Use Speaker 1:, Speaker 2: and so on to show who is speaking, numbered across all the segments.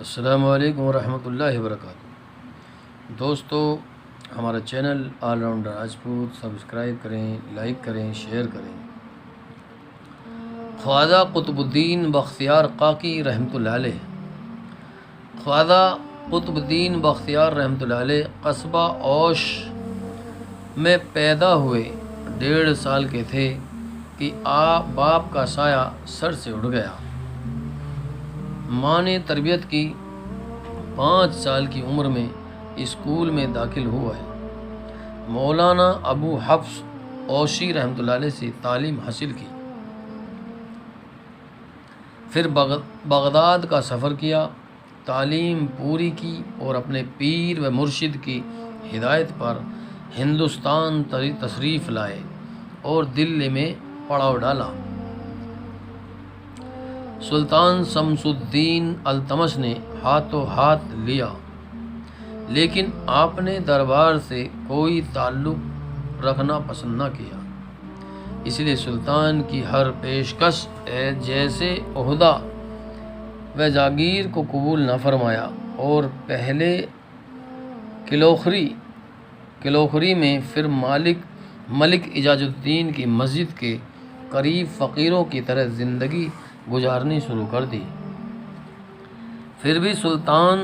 Speaker 1: السلام علیکم ورحمۃ اللہ وبرکاتہ۔ دوستو، ہمارا channel all rounder Rajput subscribe کریں، لائک کریں، شیئر کریں۔ خواجہ قطب الدین بختیار کاکی رحمۃ اللہ علیہ خواجہ قطب الدین بختیار رحمۃ اللہ علیہ قصبہ اوش میں پیدا ہوئے 1.5 سال کے تھے کہ باپ کا سایہ سر سے اڑ گیا۔ ماں نے تربیت کی۔ 5 سال کی عمر میں اسکول میں داخل ہوا ہے۔ مولانا ابو حفص اوشی رحمۃ اللہ علیہ سے تعلیم حاصل کی۔ پھر بغداد کا سفر کیا، تعلیم پوری کی اور اپنے پیر و مرشد کی ہدایت پر ہندوستان تشریف لائے اور دلی میں پڑاؤ ڈالا۔ سلطان شمس الدین التمش نے ہاتھوں ہاتھ لیا، لیکن آپ نے دربار سے کوئی تعلق رکھنا پسند نہ کیا۔ اس لیے سلطان کی ہر پیشکش جیسے عہدہ و جاگیر کو قبول نہ فرمایا اور پہلے کلوخری میں پھر ملک اعجاز الدین کی مسجد کے قریب فقیروں کی طرح زندگی گزارنی شروع کر دی۔ پھر بھی سلطان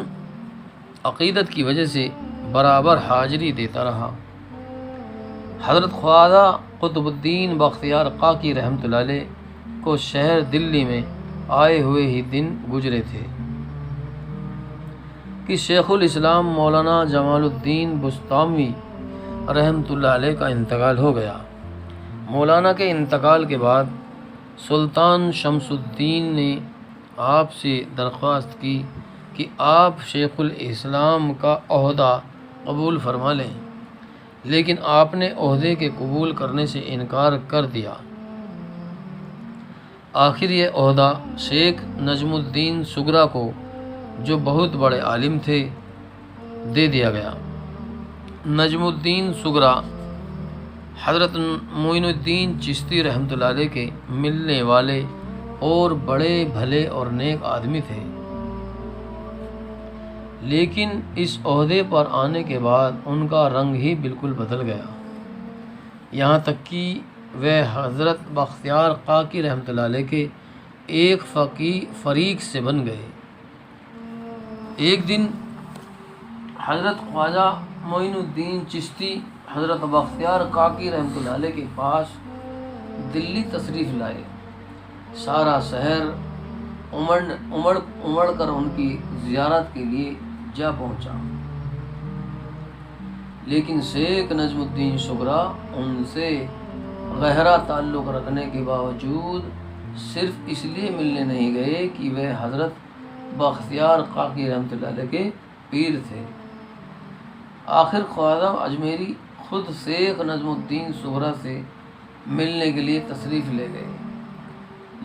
Speaker 1: عقیدت کی وجہ سے برابر حاضری دیتا رہا۔ حضرت خواجہ قطب الدین بختیار کاکی رحمۃ اللہ علیہ کو شہر دلی میں آئے ہوئے ہی دن گزرے تھے کہ شیخ الاسلام مولانا جمال الدین بسطامی رحمۃ اللہ علیہ کا انتقال ہو گیا۔ مولانا کے انتقال کے بعد سلطان شمس الدین نے آپ سے درخواست کی کہ آپ شیخ الاسلام کا عہدہ قبول فرما لیں، لیکن آپ نے عہدے کے قبول کرنے سے انکار کر دیا۔ آخر یہ عہدہ شیخ نجم الدین سغرا کو، جو بہت بڑے عالم تھے، دے دیا گیا۔ نجم الدین سغرا حضرت معین الدین چشتی رحمۃ اللہ علیہ کے ملنے والے اور بڑے بھلے اور نیک آدمی تھے، لیکن اس عہدے پر آنے کے بعد ان کا رنگ ہی بالکل بدل گیا، یہاں تک کہ وہ حضرت بختیار کاکی رحمۃ اللہ علیہ کے ایک فریق سے بن گئے۔ ایک دن حضرت خواجہ معین الدین چشتی حضرت بختیار کاکی رحمۃ اللہ علیہ کے پاس دلی تشریف لائے۔ سارا شہر امڑ کر ان کی زیارت کے لیے جا پہنچا، لیکن شیخ نجم الدین سغرا ان سے گہرا تعلق رکھنے کے باوجود صرف اس لیے ملنے نہیں گئے کہ وہ حضرت بختیار کاکی رحمۃ اللہ علیہ کے پیر تھے۔ آخر خواجہ اجمیری خود شیخ نجم الدین سغرا سے ملنے کے لیے تشریف لے گئے،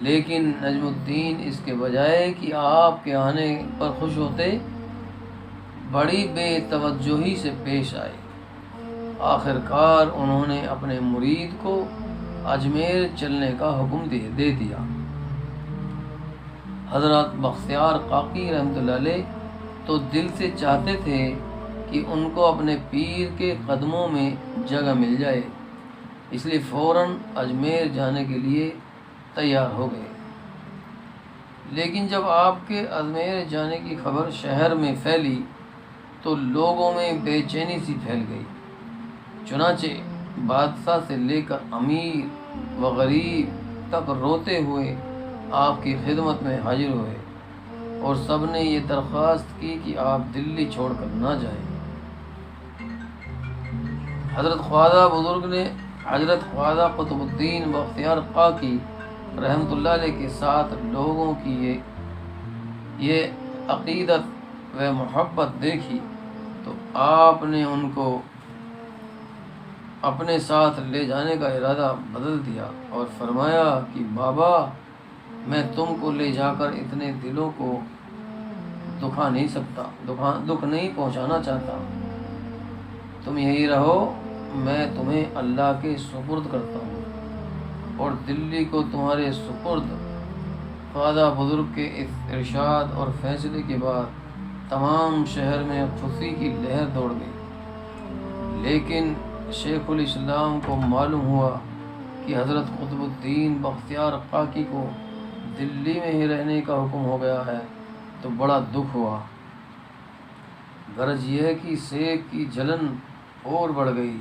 Speaker 1: لیکن نجم الدین اس کے بجائے کہ آپ کے آنے پر خوش ہوتے، بڑی بے توجہی سے پیش آئے۔ آخر کار انہوں نے اپنے مرید کو اجمیر چلنے کا حکم دے دیا۔ حضرت بختیار کاکی رحمۃ اللہ علیہ تو دل سے چاہتے تھے کہ ان کو اپنے پیر کے قدموں میں جگہ مل جائے، اس لیے فوراً اجمیر جانے کے لیے تیار ہو گئے۔ لیکن جب آپ کے اجمیر جانے کی خبر شہر میں پھیلی تو لوگوں میں بے چینی سی پھیل گئی۔ چنانچہ بادشاہ سے لے کر امیر و غریب تک روتے ہوئے آپ کی خدمت میں حاضر ہوئے اور سب نے یہ درخواست کی کہ آپ دلی چھوڑ کر نہ جائیں۔ حضرت خواجہ بزرگ نے حضرت خواجہ قطب الدین بختیار کاکی رحمۃ اللہ علیہ کے ساتھ لوگوں کی یہ عقیدت و محبت دیکھی تو آپ نے ان کو اپنے ساتھ لے جانے کا ارادہ بدل دیا اور فرمایا کہ بابا، میں تم کو لے جا کر اتنے دلوں کو دکھ نہیں پہنچانا چاہتا، تم یہی رہو، میں تمہیں اللہ کے سپرد کرتا ہوں اور دلی کو تمہارے سپرد۔ خواجہ بزرگ کے ارشاد اور فیصلے کے بعد تمام شہر میں خوشی کی لہر دوڑ گئی، لیکن شیخ الاسلام کو معلوم ہوا کہ حضرت قطب الدین بختیار کاکی کو دلی میں ہی رہنے کا حکم ہو گیا ہے تو بڑا دکھ ہوا۔ غرض یہ ہے کہ سیک کی جلن اور بڑھ گئی،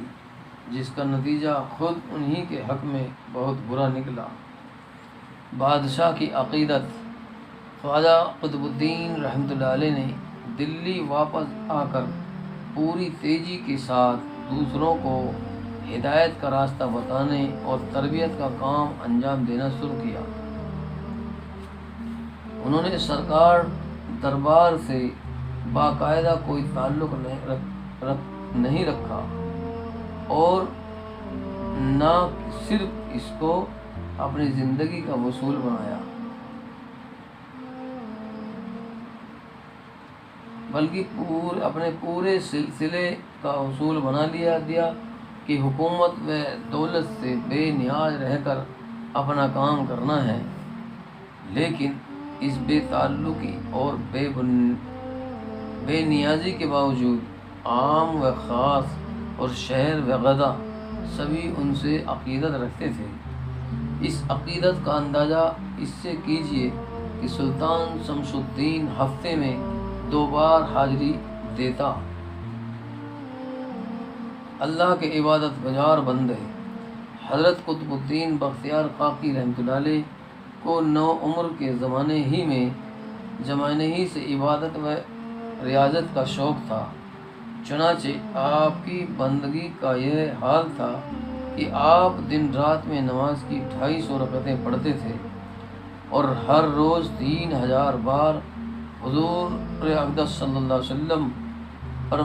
Speaker 1: جس کا نتیجہ خود انہی کے حق میں بہت برا نکلا۔ بادشاہ کی عقیدت: خواجہ قطب الدین رحمۃ اللہ علیہ نے دلی واپس آ کر پوری تیزی کے ساتھ دوسروں کو ہدایت کا راستہ بتانے اور تربیت کا کام انجام دینا شروع کیا۔ انہوں نے سرکار دربار سے باقاعدہ کوئی تعلق نہیں رکھا اور نہ صرف اس کو اپنی زندگی کا اصول بنایا، بلکہ اپنے پورے سلسلے کا اصول بنا دیا کہ حکومت و دولت سے بے نیاز رہ کر اپنا کام کرنا ہے، لیکن اس بے تعلقی اور بے نیازی کے باوجود عام و خاص اور شہر و غدا سبھی ان سے عقیدت رکھتے تھے۔ اس عقیدت کا اندازہ اس سے کیجیے کہ سلطان شمس الدین ہفتے میں 2 بار حاضری دیتا۔ اللہ کے عبادت گزار بندے حضرت قطب الدین بختیار کاکی رحمۃ اللہ علیہ کو نوعمر کے زمانے ہی سے عبادت و ریاضت کا شوق تھا، چنانچہ آپ کی بندگی کا یہ حال تھا کہ آپ دن رات میں نماز کی 250 رکعتیں پڑھتے تھے اور ہر روز 3000 بار حضور اقدس صلی اللہ علیہ وسلم پر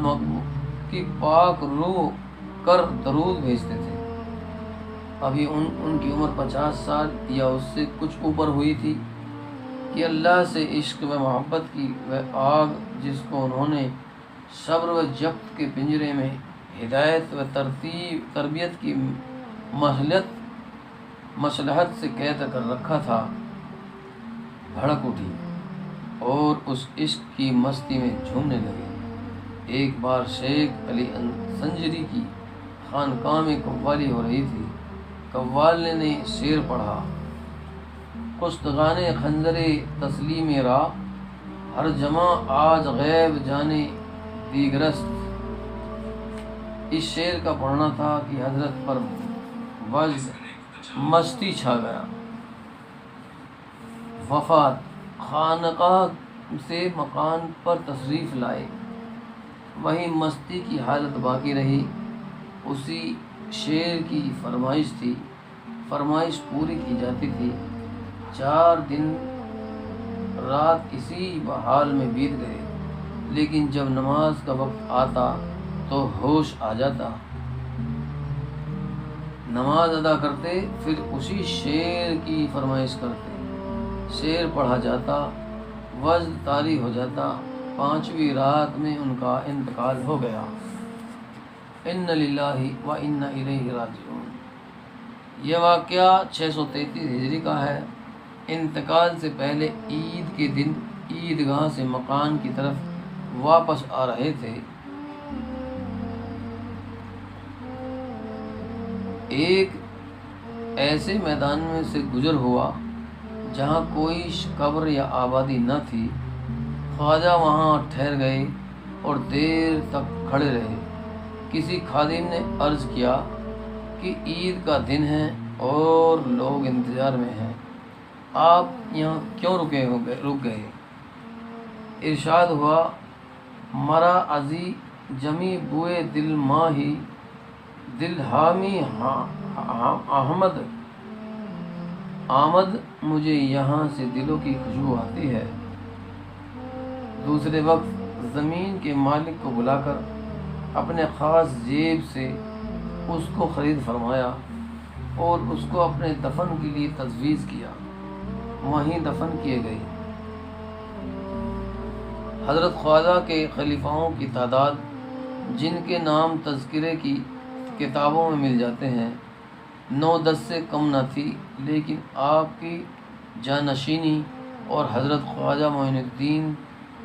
Speaker 1: کی پاک روح کر درود بھیجتے تھے۔ ابھی ان کی عمر 50 سال یا اس سے کچھ اوپر ہوئی تھی کہ اللہ سے عشق و محبت کی وہ آگ جس کو انہوں نے صبر و جبت کے پنجرے میں ہدایت و تربیت کی مصلحت سے قید کر رکھا تھا، بھڑک اٹھی اور اس عشق کی مستی میں جھومنے لگے۔ ایک بار شیخ علی سنجری کی خانقاہ میں قوالی ہو رہی تھی۔ قوال نے شعر پڑھا: کشتگان خنجر تسلیم را، ہر جمع آج غیب جانے دیگرست۔ اس شعر کا پڑھنا تھا کہ حضرت پر مستی چھا گیا۔ وفات: خانقاہ سے مکان پر تشریف لائے، وہیں مستی کی حالت باقی رہی۔ اسی شعر کی فرمائش تھی، فرمائش پوری کی جاتی تھی۔ 4 دن رات اسی حال میں بیت گئے، لیکن جب نماز کا وقت آتا تو ہوش آ جاتا، نماز ادا کرتے، پھر اسی شعر کی فرمائش کرتے، شعر پڑھا جاتا، وجد طاری ہو جاتا۔ 5ویں رات میں ان کا انتقال ہو گیا۔ اِنَّ لِلَّهِ وَإِنَّا إِلَيْهِ رَاجِعُونَ۔ یہ واقعہ 633 ہجری کا ہے۔ انتقال سے پہلے عید کے دن عیدگاہ سے مکان کی طرف واپس آ رہے تھے۔ ایک ایسے میدان میں سے گزر ہوا جہاں کوئی قبر یا آبادی نہ تھی۔ خواجہ وہاں ٹھہر گئے اور دیر تک کھڑے رہے۔ کسی خادم نے عرض کیا کہ عید کا دن ہے اور لوگ انتظار میں ہیں، آپ یہاں کیوں رک گئے؟ ارشاد ہوا: مرا ازی جمی بوئے دل ماہی، دل حامی آمد، مجھے یہاں سے دلوں کی خوشبو آتی ہے۔ دوسرے وقت زمین کے مالک کو بلا کر اپنے خاص جیب سے اس کو خرید فرمایا اور اس کو اپنے دفن کے لیے تجویز کیا، وہیں دفن کیے گئے۔ حضرت خواجہ کے خلیفاؤں کی تعداد، جن کے نام تذکرے کی کتابوں میں مل جاتے ہیں، 9-10 سے کم نہ تھی، لیکن آپ کی جانشینی اور حضرت خواجہ معین الدین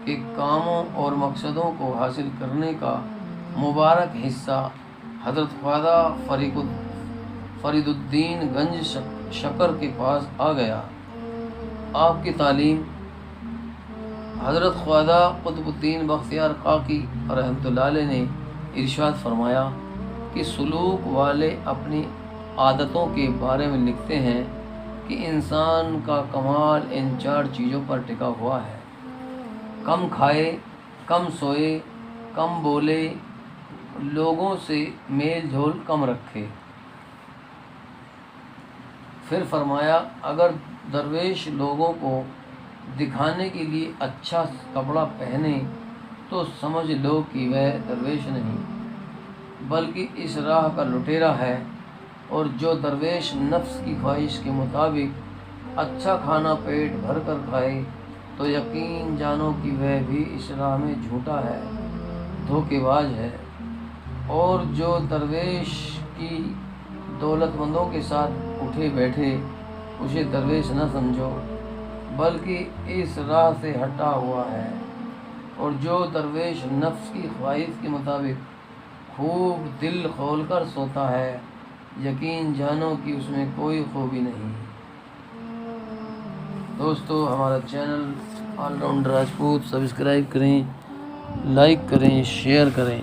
Speaker 1: کے کاموں اور مقصدوں کو حاصل کرنے کا مبارک حصہ حضرت خواجہ فرید الدین گنج شکر کے پاس آ گیا۔ آپ کی تعلیم۔ حضرت خواجہ قطب الدین بختیار کاکی رحمۃ اللہ علیہ نے ارشاد فرمایا کہ سلوک والے اپنی عادتوں کے بارے میں لکھتے ہیں کہ انسان کا کمال ان 4 چیزوں پر ٹکا ہوا ہے: کم کھائے، کم سوئے، کم بولے، لوگوں سے میل جول کم رکھے۔ پھر فرمایا اگر درویش لوگوں کو دکھانے کے لیے اچھا کپڑا پہنے تو سمجھ لو کہ وہ درویش نہیں بلکہ اس راہ کا لٹیرا ہے، اور جو درویش نفس کی خواہش کے مطابق اچھا کھانا پیٹ بھر کر کھائے تو یقین جانو کہ وہ بھی اس راہ میں جھوٹا ہے، دھوکے باز ہے۔ اور جو درویش کی دولت مندوں کے ساتھ اٹھے بیٹھے اسے درویش نہ سمجھو بلکہ اس راہ سے ہٹا ہوا ہے، اور جو درویش نفس کی خواہش کے مطابق خوب دل کھول کر سوتا ہے یقین جانو کہ اس میں کوئی خوبی نہیں۔ دوستو ہمارا channel all rounder Rajput subscribe کریں، لائک کریں، شیئر کریں۔